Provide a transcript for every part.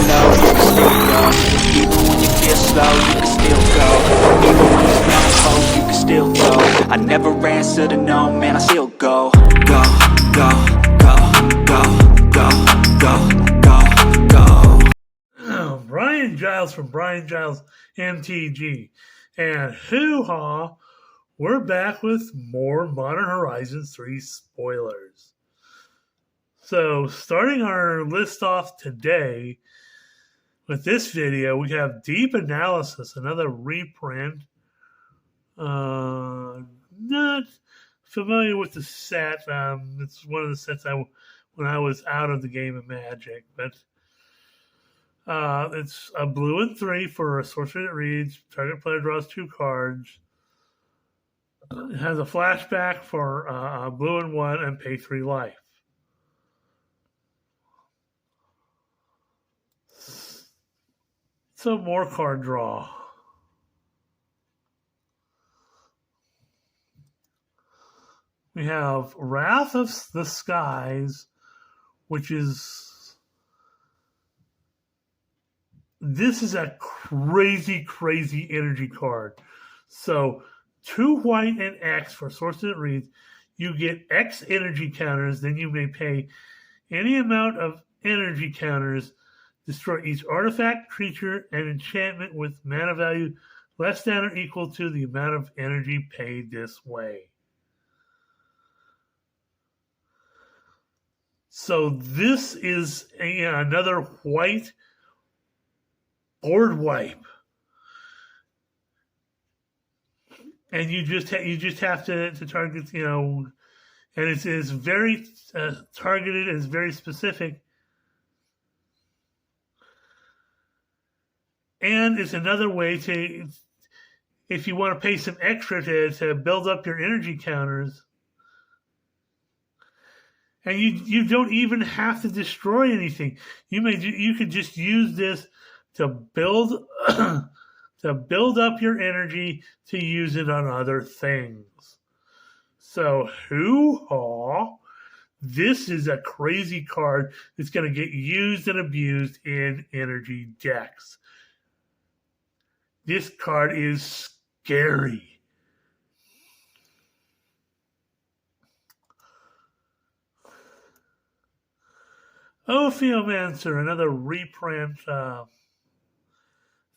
low, you can still go. Even when you feel slow, you can still go. Even when there's no hope, you can still go. I never answer to no, man, I still go. Go, go, go, go, go, go, go, go. Brian Giles from Brian Giles MTG. And hoo-ha, we're back with more Modern Horizons 3 spoilers. So, starting our list off today with this video, we have Deep Analysis, another reprint. Not familiar with the set. It's one of the sets when I was out of the game of Magic, but it's a blue and 3 for a sorcery that reads target player draws 2 cards. It has a flashback for blue and 1 and pay 3 life. So more card draw. We have Wrath of the Skies, which is... This is a crazy, crazy energy card. So 2 white and X for sorcery that reads, you get X energy counters, then you may pay any amount of energy counters, destroy each artifact, creature, and enchantment with mana value less than or equal to the amount of energy paid this way. So this is another white board wipe. And you just have to target, and it's very targeted, it's very specific. And it's another way to, if you want to pay some extra to build up your energy counters. And you don't even have to destroy anything. You could just use this to build to build up your energy to use it on other things. So hoo-ha! This is a crazy card that's going to get used and abused in energy decks. This card is scary. Ophiomancer, another reprint. I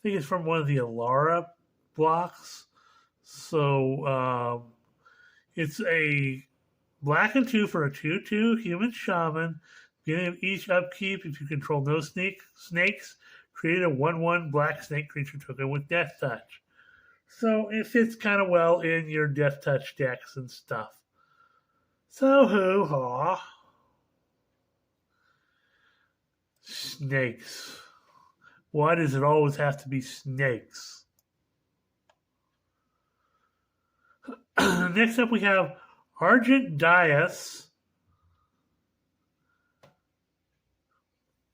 think it's from one of the Alara blocks. So it's a black and 2 for a 2/2 human shaman. Beginning of each upkeep, if you control no snakes, create a 1/1 black snake creature token with Death Touch. So it fits kind of well in your Death Touch decks and stuff. So hoo-ha. Snakes. Why does it always have to be snakes? Next up we have Argent Dais,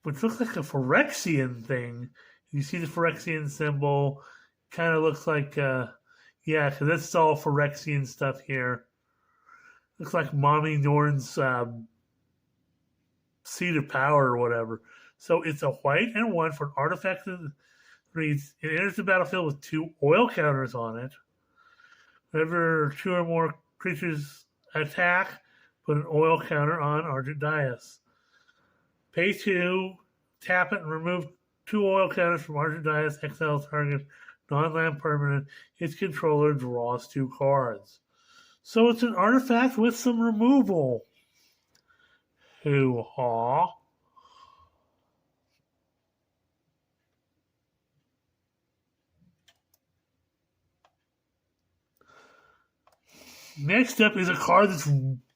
which looks like a Phyrexian thing. You see the Phyrexian symbol. Kind of looks like, because that's all Phyrexian stuff here. Looks like Mommy Norn's Seat of Power or whatever. So it's a white and 1 for an artifact that reads, it enters the battlefield with 2 oil counters on it. Whenever 2 or more creatures attack, put an oil counter on Argent Dais. Pay 2, tap it, and remove 2 oil counters from Argent Dais, exile target, non-land permanent. Its controller draws 2 cards. So it's an artifact with some removal. Hoo-ha. Next up is a card that's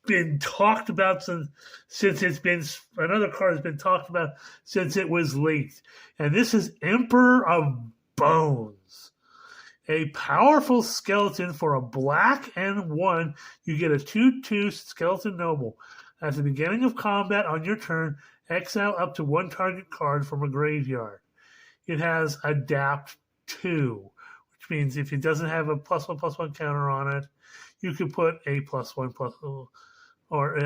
been talked about since it's been, another card has been talked about since it was leaked. And this is Emperor of Bones. A powerful skeleton for a black and 1. You get a 2/2 skeleton noble. At the beginning of combat on your turn, exile up to 1 target card from a graveyard. It has Adapt 2, which means if it doesn't have a +1/+1 counter on it, you could put a +1/+1 or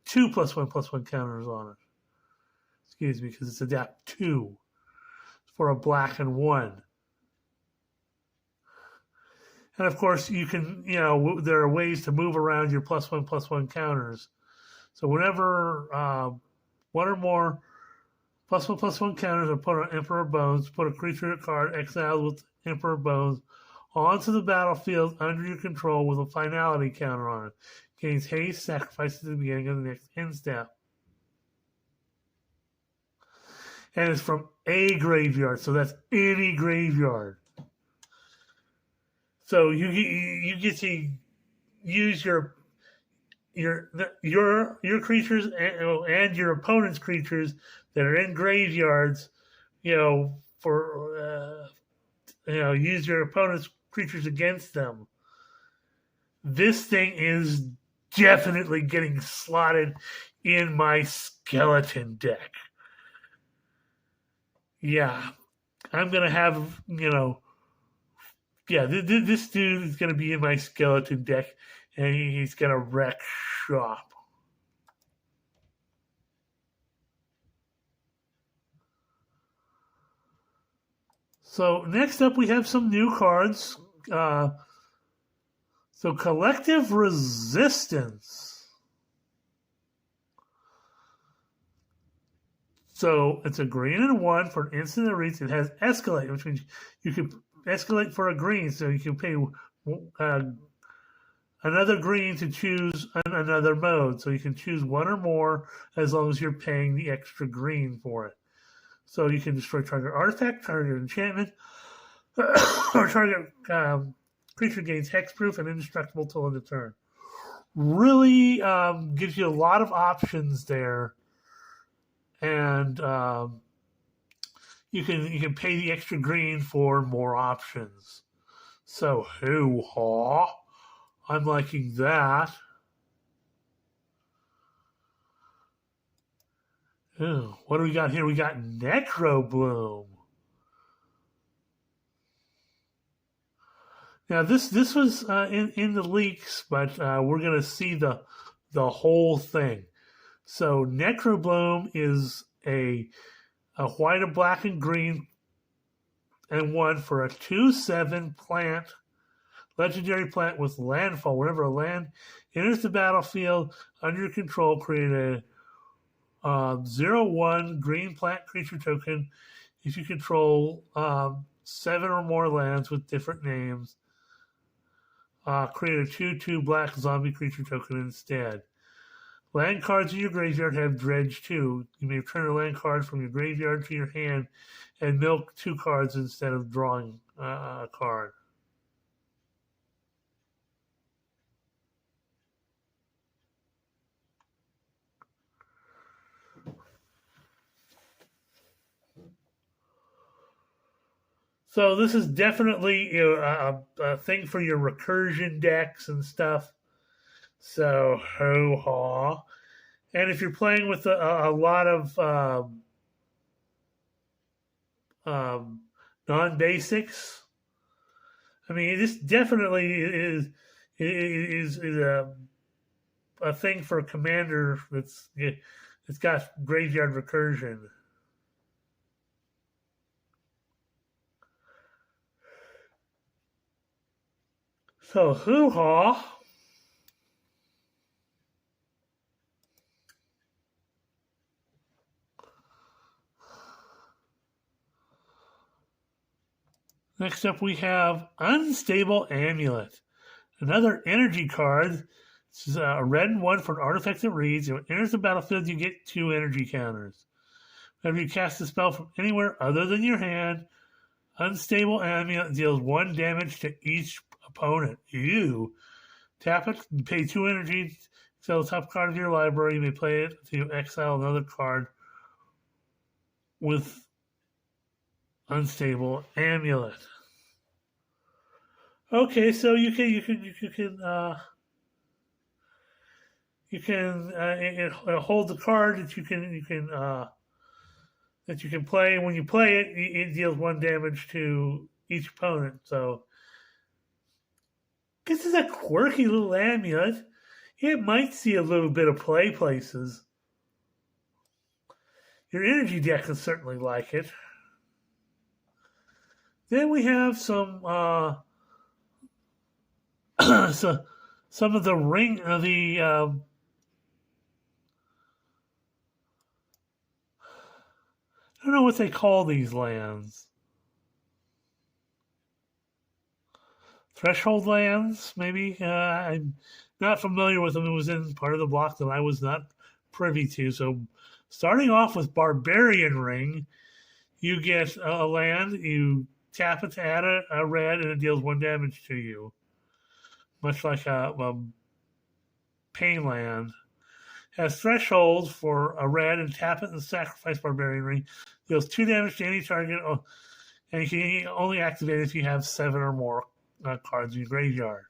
2 +1/+1 counters on it. Excuse me, because it's Adapt 2. for a black and 1. And of course, you can, there are ways to move around your +1/+1 counters. So whenever one or more +1/+1 counters are put on Emperor Bones, put a creature card exiled with Emperor Bones onto the battlefield under your control with a finality counter on it. Gains haste, sacrifice at the beginning of the next end step. And it's from a graveyard, so that's any graveyard. So you get to use your creatures and your opponent's creatures that are in graveyards, for use your opponent's creatures against them. This thing is definitely getting slotted in my skeleton deck. Yeah, I'm gonna have this dude is gonna be in my skeleton deck, and he's gonna wreck shop. So next up, we have some new cards. So Collective Resistance. So it's a green and 1 for an instant that reads. It has Escalate, which means you can escalate for a green. So you can pay another green to choose another mode. So you can choose one or more as long as you're paying the extra green for it. So you can destroy target artifact, target enchantment, or target creature gains hexproof and indestructible till end of turn. Really gives you a lot of options there, and you can pay the extra green for more options. So hoo-ha! I'm liking that. Ooh, what do we got here? We got Necrobloom. Now this was in the leaks, but we're gonna see the whole thing. So Necrobloom is a white, a black, and green, and 1 for a 2/7 plant, legendary plant with landfall. Whenever a land enters the battlefield under your control, create a 0/1 green plant creature token if you control 7 or more lands with different names. Create a 2/2 black zombie creature token instead. Land cards in your graveyard have dredge 2. You may return a land card from your graveyard to your hand and milk 2 cards instead of drawing a card. So this is definitely a thing for your recursion decks and stuff. So ho-ha. And if you're playing with a lot of non-basics, I mean, this definitely is a thing for a commander that's got graveyard recursion. So hoo-ha. Next up, we have Unstable Amulet, another energy card. This is a red and 1 for an artifact that reads. When it enters the battlefield, you get 2 energy counters. Whenever you cast a spell from anywhere other than your hand, Unstable Amulet deals 1 damage to each opponent. Ew. Tap it, pay 2 energy, sell the top card of your library. You may play it to exile another card with Unstable Amulet. Okay, so you can hold the card that you can play. When you play it, it deals 1 damage to each opponent. So this is a quirky little amulet. It might see a little bit of play places. Your energy deck will certainly like it. Then we have some so some of the ring I don't know what they call these lands. Threshold lands, maybe. I'm not familiar with them. It was in part of the block that I was not privy to. So, starting off with Barbarian Ring, you get a land, you tap it to add a red, and it deals 1 damage to you. Much like a Pain land. Has thresholds for a red, and tap it and sacrifice Barbarian Ring. Deals 2 damage to any target, and you can only activate it if you have 7 or more cards in your graveyard.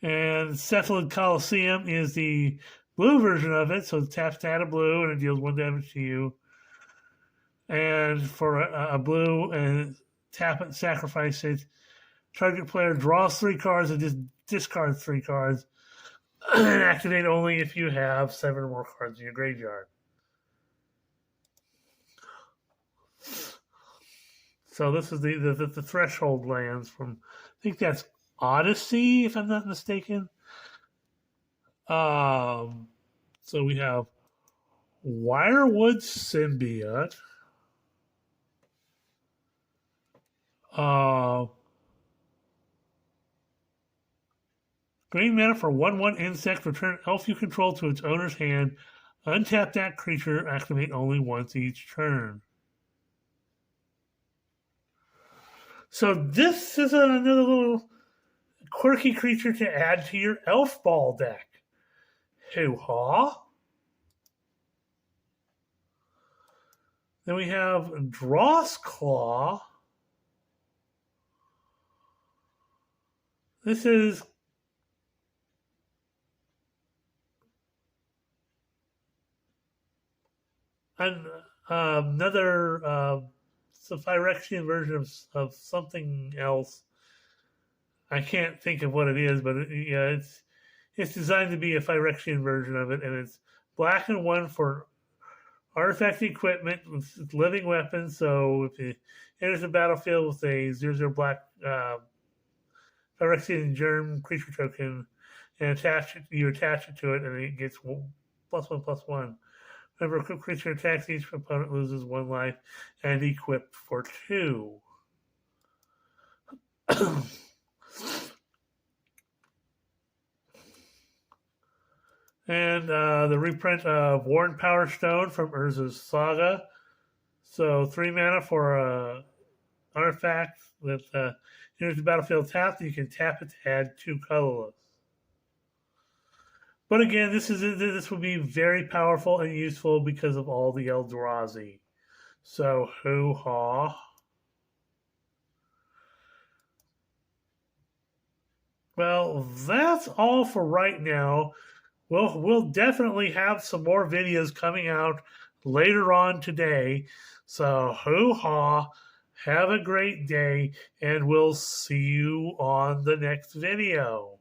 And Cephalid Coliseum is the blue version of it, so tap to add a blue, and it deals 1 damage to you. And for a blue, and tap it and sacrifice it, target player draws 3 cards and just discards 3 cards, and activate only if you have 7 or more cards in your graveyard. So this is the threshold lands from, I think that's Odyssey, if I'm not mistaken. So we have Wirewood Symbiote. Green mana for 1/1 insect. Return elf you control to its owner's hand. Untap that creature. Activate only once each turn. So this is another little quirky creature to add to your Elf Ball deck. Hoo-ha! Then we have Dross Claw. This is another Phyrexian version of something else. I can't think of what it is, but it's designed to be a Phyrexian version of it, and it's black and 1 for artifact equipment with living weapons. So if it enters the battlefield with a 0/0 black Phyrexian germ creature token, and you attach it to it, and it gets +1/+1. Whenever a creature attacks, each opponent loses 1 life, and equipped for 2. And the reprint of Worn Power Stone from Urza's Saga. So 3 mana for an artifact that enters the battlefield tapped. You can tap it to add 2 colorless. But again, this will be very powerful and useful because of all the Eldrazi. So hoo-ha. Well, that's all for right now. We'll definitely have some more videos coming out later on today. So hoo-ha. Have a great day, and we'll see you on the next video.